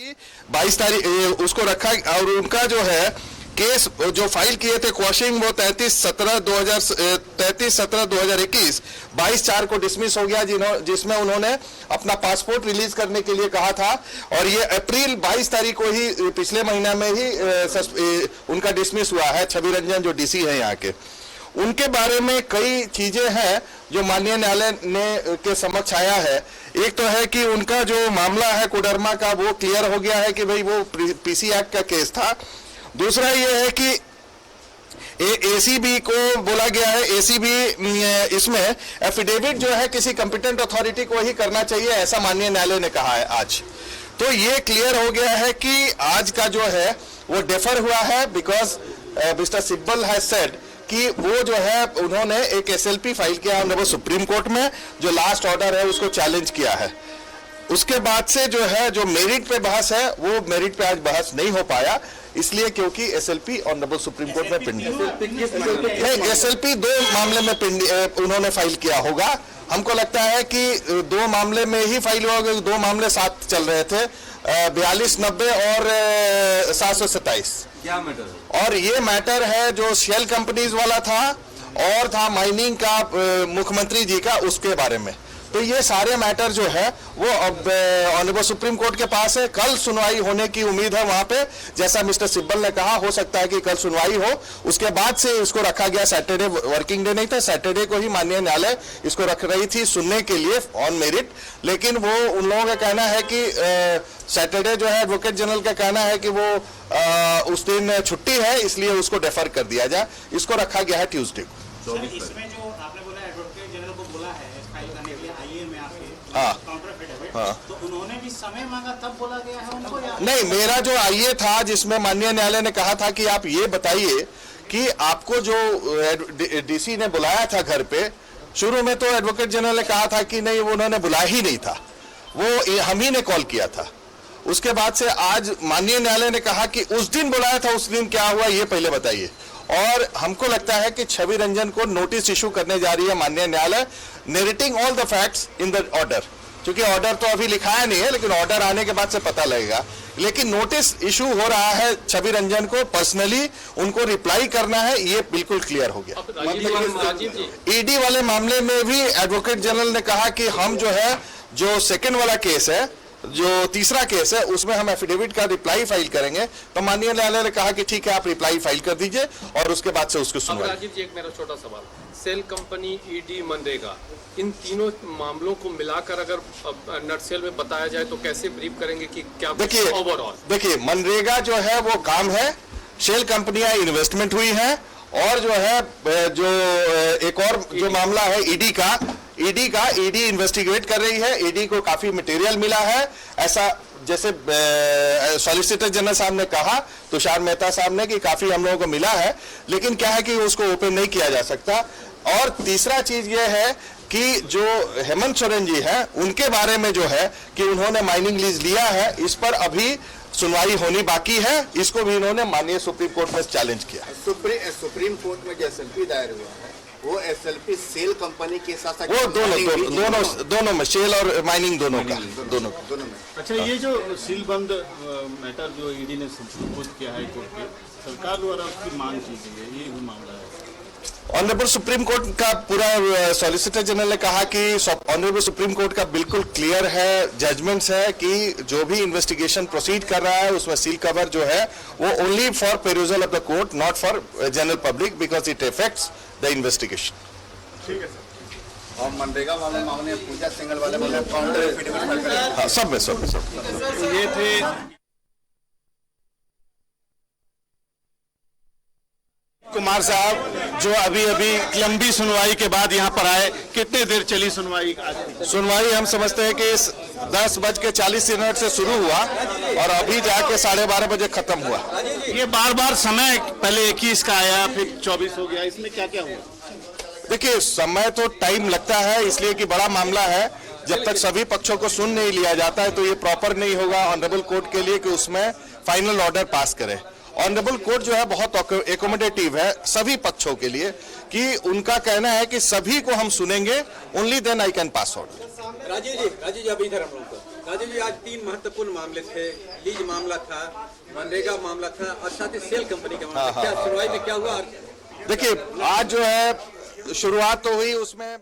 कि 22 तारीख उसको रखा और उनका जो है केस जो फाइल किए थे क्वॉशिंग वो 33/17/2021 22/4 को डिसमिस हो गया, जिसमें उन्होंने अपना पासपोर्ट रिलीज करने के लिए कहा था और ये अप्रैल 22 तारीख को ही पिछले महीना में ही उनका डिसमिस हुआ है। छवि रंजन जो डीसी है यहाँ के, उनके बारे में कई चीजें हैं जो माननीय न्यायालय ने के समक्ष आया है। एक तो है कि उनका जो मामला है कोडरमा का वो क्लियर हो गया है कि भाई वो पीसी एक्ट का केस था। दूसरा ये है कि एसीबी को बोला गया है, एसीबी इसमें एफिडेविट जो है किसी कंपिटेंट अथॉरिटी को ही करना चाहिए, ऐसा माननीय न्यायालय ने कहा है आज। तो ये क्लियर हो गया है कि आज का जो है वो डेफर हुआ है because mister Sibal has said कि वो जो है उन्होंने एक एसएलपी फाइल किया ऑनरेबल सुप्रीम कोर्ट में, जो लास्ट ऑर्डर है उसको चैलेंज किया है। उसके बाद से जो है जो मेरिट पे बहस है वो मेरिट पे आज बहस नहीं हो पाया, इसलिए क्योंकि एसएलपी ऑनरेबल सुप्रीम कोर्ट में पेंडिंग। एसएलपी 2 मामले में उन्होंने फाइल किया होगा। हमको लगता है कि 2 मामले में ही फाइल हुआ होगा, 2 मामले साथ चल रहे थे, 4290 और 727। क्या मैटर है? और ये मैटर है जो शेल कंपनीज वाला था और था माइनिंग का मुख्यमंत्री जी का, उसके बारे में। तो ये सारे मैटर जो है वो अब ऑनरेबल सुप्रीम कोर्ट के पास है। कल सुनवाई होने की उम्मीद है वहां पे, जैसा मिस्टर सिब्बल ने कहा, हो सकता है कि कल सुनवाई हो। उसके बाद से इसको रखा गया, सैटरडे वर्किंग डे नहीं था, सैटरडे को ही माननीय न्यायालय इसको रख रही थी सुनने के लिए ऑन मेरिट, लेकिन वो उन लोगों का कहना है कि सैटरडे जो है एडवोकेट जनरल का कहना है कि वो उस दिन छुट्टी है, इसलिए उसको डेफर कर दिया जाए। इसको रखा गया है ट्यूसडे को। इसमें जो आपने बोला एडवोकेट जनरल को बोला है फाइल करने के लिए आईए में आपके काउंटर एफिडेविट, तो उन्होंने भी समय मांगा तब बोला गया है उनको या नहीं? मेरा जो आईए था जिसमें माननीय न्यायालय ने कहा था कि आप ये बताइए कि आपको जो डीसी ने बुलाया था घर पे, शुरू में तो एडवोकेट जनरल ने कहा था कि नहीं, वो उन्होंने बुलाया ही नहीं था, वो हम ही ने कॉल किया था। उसके बाद से आज माननीय न्यायालय ने कहा कि उस दिन बुलाया था, उस दिन क्या हुआ ये पहले बताइए। और हमको लगता है कि छवि रंजन को नोटिस इशू करने जा रही है माननीय न्यायालय, narrating all the facts in the order. क्योंकि ऑर्डर तो अभी लिखाया नहीं है, लेकिन ऑर्डर आने के बाद से पता लगेगा। लेकिन नोटिस इशू हो रहा है छवि रंजन को, पर्सनली उनको रिप्लाई करना है, ये बिल्कुल क्लियर हो गया। ईडी वाले मामले में भी एडवोकेट जनरल ने कहा कि हम जो है जो सेकेंड वाला केस है, जो तीसरा केस है, उसमें हम एफिडेविट का रिप्लाई फाइल करेंगे। तो माननीय न्यायालय ने कहा कि ठीक है, आप रिप्लाई फाइल कर दीजिए और उसके बाद से उसको सुनवाई। राजीव जी, एक मेरा छोटा सवाल, सेल कंपनी, ईडी, मनरेगा, इन तीनों मामलों को मिलाकर अगर नटसेल में बताया जाए तो कैसे ब्रीफ करेंगे कि क्या ओवरऑल? देखिए, मनरेगा जो है वो काम है, शेल कंपनियां इन्वेस्टमेंट हुई है, और जो है जो एक और जो मामला है ईडी इन्वेस्टिगेट कर रही है। ईडी को काफी मटेरियल मिला है, ऐसा जैसे सॉलिसिटर जनरल साहब ने कहा, तुषार मेहता साहब ने, कि काफी हम लोगों को मिला है, लेकिन क्या है कि उसको ओपन नहीं किया जा सकता। और तीसरा चीज ये है कि जो हेमंत सोरेन जी हैं, उनके बारे में जो है कि उन्होंने माइनिंग लीज लिया है, इस पर अभी सुनवाई होनी बाकी है। इसको भी इन्होंने माननीय सुप्रीम कोर्ट में चैलेंज किया। सुप्रीम कोर्ट में जो एसएलपी दायर हुआ है वो एसएलपी सेल कंपनी के साथ वो दोनों में, शेल और माइनिंग दोनों में। अच्छा, ये जो सीलबंद मैटर जो ईडी ने संबोधित किया है कोर्ट के, सरकार द्वारा उसकी मांग की गई है, ये भी मामला है। ऑनरेबल सुप्रीम कोर्ट का पूरा सॉलिसिटर जनरल ने कहा कि ऑनरेबल सुप्रीम कोर्ट का बिल्कुल क्लियर है, जजमेंट्स है कि जो भी इन्वेस्टिगेशन प्रोसीड कर रहा है उसमें सील कवर जो है वो only for perusal of the court, not for general public, because it effects the investigation. ठीक है सर। और मनरेगा वाले मामले पूजा सिंगल वाले काउंटर एफिडेविट, सब में ये थे कुमार साहब जो अभी लंबी सुनवाई के बाद यहाँ पर आए। कितने देर चली सुनवाई? सुनवाई हम समझते हैं कि 10:40 से शुरू हुआ और अभी जाके 12:30 बजे खत्म हुआ। ये बार समय पहले 21 का आया, फिर 24 हो गया, इसमें क्या क्या हुआ? देखिए, समय तो टाइम लगता है, इसलिए कि बड़ा मामला है। जब तक सभी पक्षों को सुन नहीं लिया जाता है तो ये प्रॉपर नहीं होगा ऑनरेबल कोर्ट के लिए कि उसमें फाइनल ऑर्डर पास करे। ऑनरेबल कोर्ट जो है बहुत एकोमोडेटिव है सभी पक्षों के लिए, कि उनका कहना है कि सभी को हम सुनेंगे, only then I can pass order. Rajiv ji अभी इधर हम लोग राजीव जी, आज 3 महत्वपूर्ण मामले थे। लीज मामला था, मनरेगा मामला था और साथ ही सेल कंपनी का मामला। क्या सुनवाई में क्या हुआ? देखिए आज जो है शुरुआत तो हुई उसमें